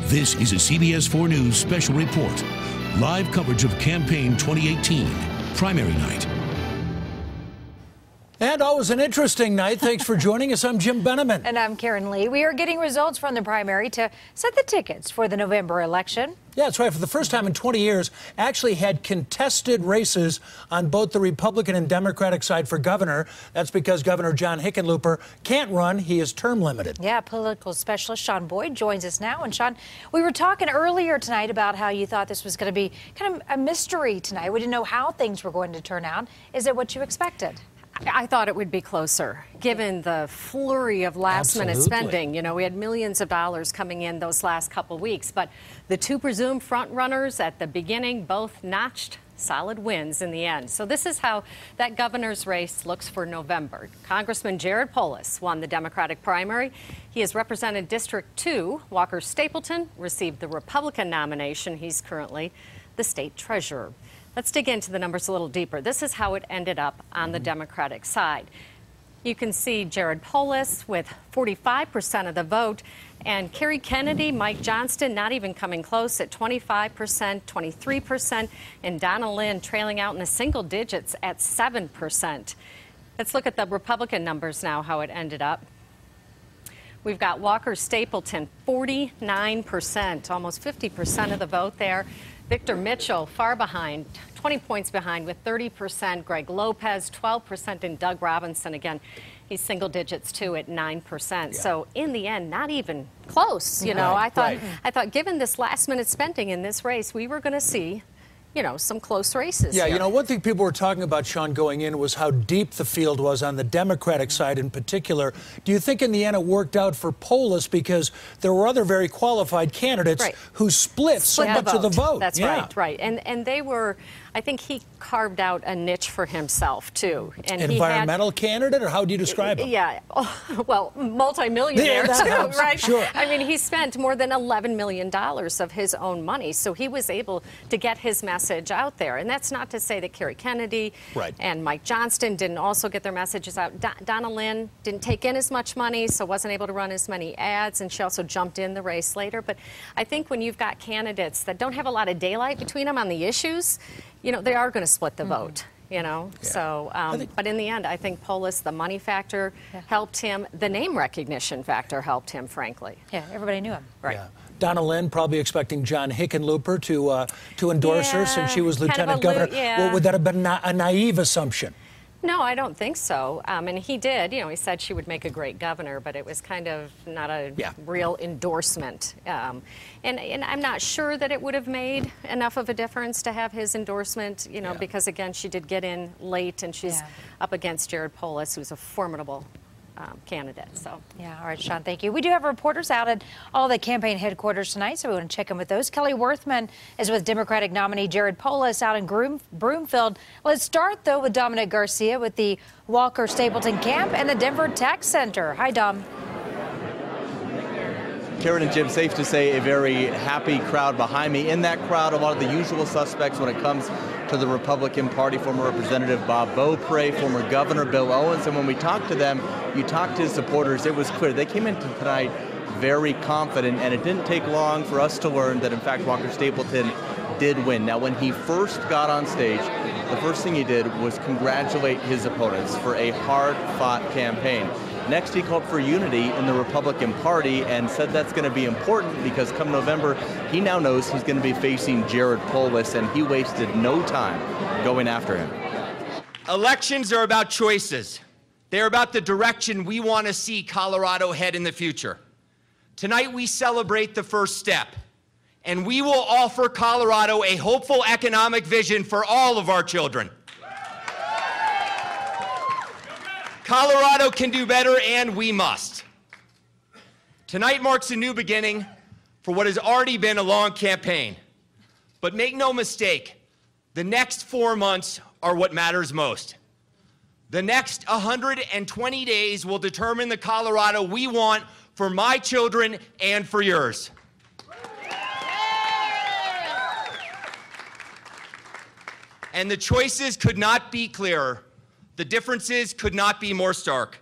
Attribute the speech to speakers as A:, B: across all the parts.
A: This is a CBS 4 News special report. Live coverage of campaign 2018, primary night.
B: And always an interesting night. Thanks for joining us. I'm Jim Benemann.
C: And I'm Karen Lee. We are getting results from the primary to set the tickets for the November election.
B: Yeah, that's right. For the first time in 20 years, actually had contested races on both the Republican and Democratic side for governor. That's because Governor John Hickenlooper can't run. He is term limited.
C: Yeah, political specialist Shaun Boyd joins us now. And Shaun, we were talking earlier tonight about how you thought this was going to be kind of a mystery tonight. We didn't know how things were going to turn out. Is it what you expected?
D: I thought it would be closer, given the flurry of last-minute spending. You know, we had millions of dollars coming in those last couple weeks, but the two presumed front-runners at the beginning both notched solid wins in the end. So this is how that governor's race looks for November. Congressman Jared Polis won the Democratic primary. He has represented District 2. Walker Stapleton received the Republican nomination. He's currently the state treasurer. Let's dig into the numbers a little deeper. This is how it ended up on the Democratic side. You can see Jared Polis with 45% of the vote, and Kerry Kennedy, Mike Johnston not even coming close at 25%, 23%, and Donna Lynn trailing out in the single digits at 7%. Let's look at the Republican numbers now, how it ended up. We've got Walker Stapleton, 49%, almost 50% of the vote there. Victor Mitchell, far behind, 20 points behind with 30%. Greg Lopez, 12%. And Doug Robinson, again, he's single digits, too, at 9%. Yeah. So in the end, not even close. You know, I thought given this last-minute spending in this race, we were going to see, you know, some close races.
B: Yeah,
D: here.
B: you know, one thing people were talking about, Shaun, going in was how deep the field was on the Democratic side in particular. Do you think in the end it worked out for Polis because there were other very qualified candidates who split so much of the vote?
D: That's right. And they were, I think he carved out a niche for himself, too. And
B: environmental candidate, or how do you describe him?
D: Yeah, well, multimillionaire, too, right?
B: Sure.
D: I mean, he spent more than $11 million of his own money, so he was able to get his message out there. And that's not to say that Kerry Kennedy and Mike Johnston didn't also get their messages out. Donna Lynn didn't take in as much money, so wasn't able to run as many ads, and she also jumped in the race later. But I think when you've got candidates that don't have a lot of daylight between them on the issues, you know, they are going to split the vote, you know. Yeah. So, but in the end, I think Polis, the money factor helped him. The name recognition factor helped him, frankly.
C: Yeah, everybody knew him.
D: Right.
B: Yeah. Donna Lynn probably expecting John Hickenlooper to endorse her since she was lieutenant governor. Well, would that have been a naive assumption?
D: No, I don't think so. And he did. You know, he said she would make a great governor, but it was kind of not a real endorsement. And I'm not sure that it would have made enough of a difference to have his endorsement, you know, because, again, she did get in late, and she's up against Jared Polis, who's a formidable candidate. So
C: all right, Shaun, thank you. We do have reporters out at all the campaign headquarters tonight, so we want to check in with those. Kelly Worthman is with Democratic nominee Jared Polis out in Broomfield. Let's start, though, with Dominic Garcia with the Walker Stapleton camp and the Denver Tech Center. Hi, Dom.
E: Karen and Jim, safe to say a very happy crowd behind me. In that crowd, a lot of the usual suspects when it comes to the Republican Party, former Representative Bob Beaupre, former Governor Bill Owens. And when we talked to them, you talked to his supporters, it was clear. They came into tonight very confident, and it didn't take long for us to learn that, in fact, Walker Stapleton did win. Now, when he first got on stage, the first thing he did was congratulate his opponents for a hard-fought campaign. Next, he called for unity in the Republican Party and said that's going to be important because come November, he now knows he's going to be facing Jared Polis, and he wasted no time going after him.
F: Elections are about choices. They're about the direction we want to see Colorado head in the future. Tonight, we celebrate the first step, and we will offer Colorado a hopeful economic vision for all of our children. Colorado can do better, and we must. Tonight marks a new beginning for what has already been a long campaign. But make no mistake, the next 4 months are what matters most. The next 120 days will determine the Colorado we want for my children and for yours. And the choices could not be clearer. The differences could not be more stark.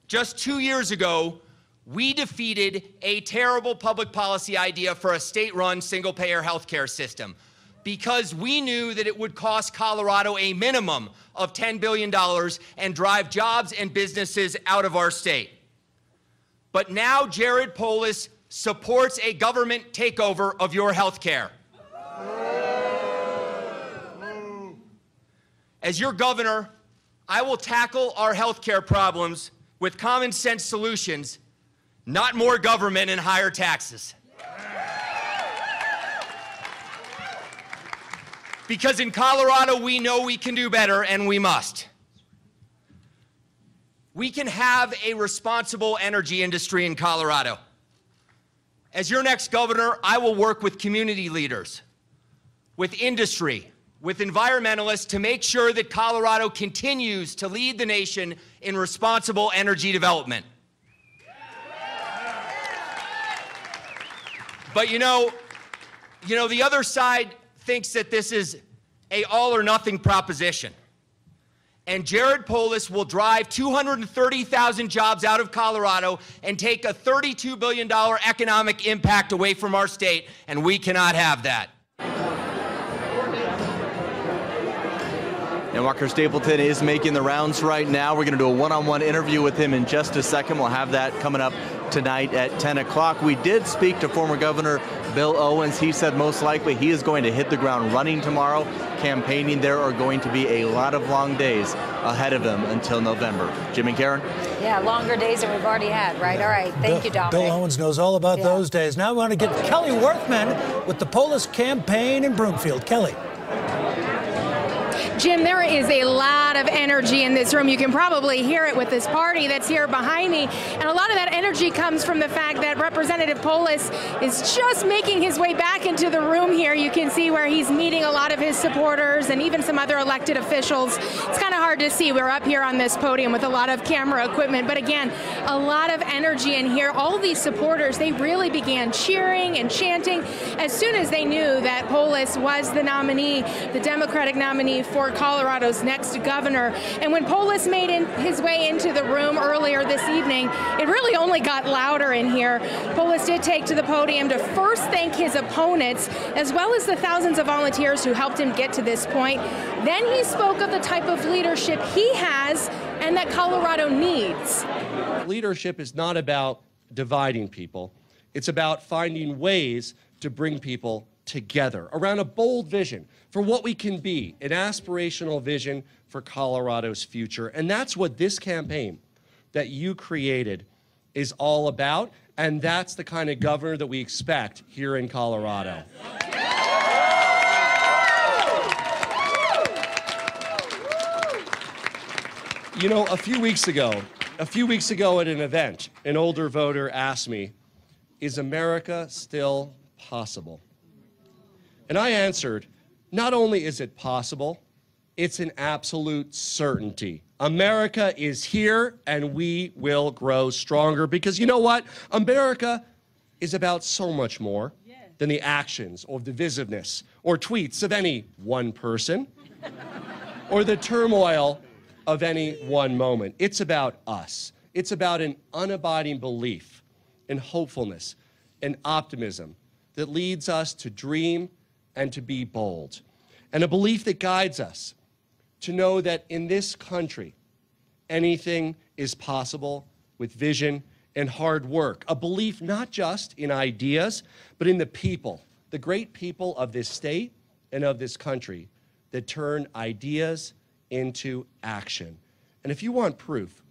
F: Just 2 years ago, we defeated a terrible public policy idea for a state-run single-payer healthcare system because we knew that it would cost Colorado a minimum of $10 billion and drive jobs and businesses out of our state. But now Jared Polis supports a government takeover of your healthcare. As your governor, I will tackle our healthcare problems with common sense solutions, not more government and higher taxes. Because in Colorado, we know we can do better, and we must. We can have a responsible energy industry in Colorado. As your next governor, I will work with community leaders, with industry, with environmentalists to make sure that Colorado continues to lead the nation in responsible energy development. But you know, the other side thinks that this is a all or nothing proposition. And Jared Polis will drive 230,000 jobs out of Colorado and take a $32 billion economic impact away from our state, and we cannot have that.
E: And Walker Stapleton is making the rounds right now. We're going to do a one-on-one interview with him in just a second. We'll have that coming up tonight at 10 o'clock. We did speak to former Governor Bill Owens. He said most likely he is going to hit the ground running tomorrow, campaigning. There are going to be a lot of long days ahead of him until November. Jim and Karen?
C: Yeah, longer days than we've already had, right?
B: Yeah.
C: All right, thank you, Dominic.
B: Bill Owens knows all about those days. Now we want to get Kelly Worthman with the Polis campaign in Broomfield. Kelly.
G: Jim, there is a lot of energy in this room. You can probably hear it with this party that's here behind me. And a lot of that energy comes from the fact that Representative Polis is just making his way back into the room here. You can see where he's meeting a lot of his supporters and even some other elected officials. It's kind of hard to see. We're up here on this podium with a lot of camera equipment. But again, a lot of energy in here. All of these supporters, they really began cheering and chanting as soon as they knew that Polis was the nominee, the Democratic nominee for Colorado's next governor. And when Polis made his way into the room earlier this evening, it really only got louder in here. Polis did take to the podium to first thank his opponents, as well as the thousands of volunteers who helped him get to this point. Then he spoke of the type of leadership he has and that Colorado needs.
H: Leadership is not about dividing people. It's about finding ways to bring people together around a bold vision for what we can be, an aspirational vision for Colorado's future. And that's what this campaign that you created is all about, and that's the kind of governor that we expect here in Colorado. You know, a few weeks ago at an event, an older voter asked me, "Is America still possible?" And I answered, not only is it possible, it's an absolute certainty. America is here, and we will grow stronger, because you know what? America is about so much more than the actions or divisiveness or tweets of any one person or the turmoil of any one moment. It's about us. It's about an unabiding belief and hopefulness and optimism that leads us to dream and to be bold, and a belief that guides us to know that in this country, anything is possible with vision and hard work. A belief not just in ideas, but in the people, the great people of this state and of this country that turn ideas into action. And if you want proof,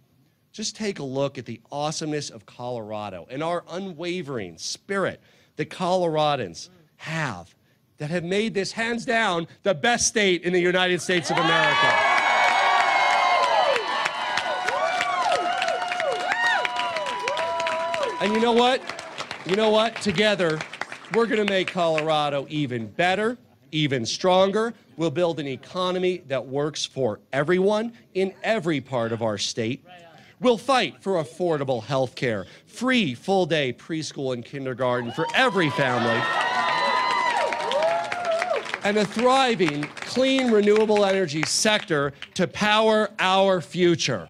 H: just take a look at the awesomeness of Colorado and our unwavering spirit that Coloradans have, that have made this, hands down, the best state in the United States of America. And you know what? You know what? Together, we're going to make Colorado even better, even stronger. We'll build an economy that works for everyone in every part of our state. We'll fight for affordable health care, free full-day preschool and kindergarten for every family, and a thriving, clean, renewable energy sector to power our future.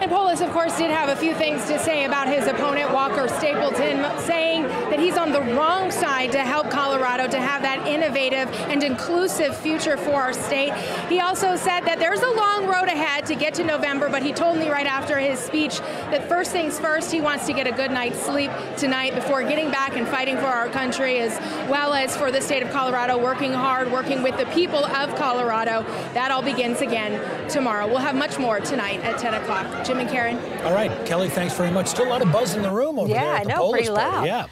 G: And Polis Polis, of course, did have a few things to say about his opponent, Walker Stapleton, saying that he's on the wrong side to help Colorado to have that innovative and inclusive future for our state. He also said that there's a long road ahead to get to November, but he told me right after his speech that first things first, he wants to get a good night's sleep tonight before getting back and fighting for our country, as well as for the state of Colorado, working hard, working with the people of Colorado. That all begins again tomorrow. We'll have much more tonight at 10 o'clock. Jim and Karen.
B: All right, Kelly, thanks very much. Still a lot of buzz in the room over there at the Polis
C: pretty loud.
B: party. Yeah.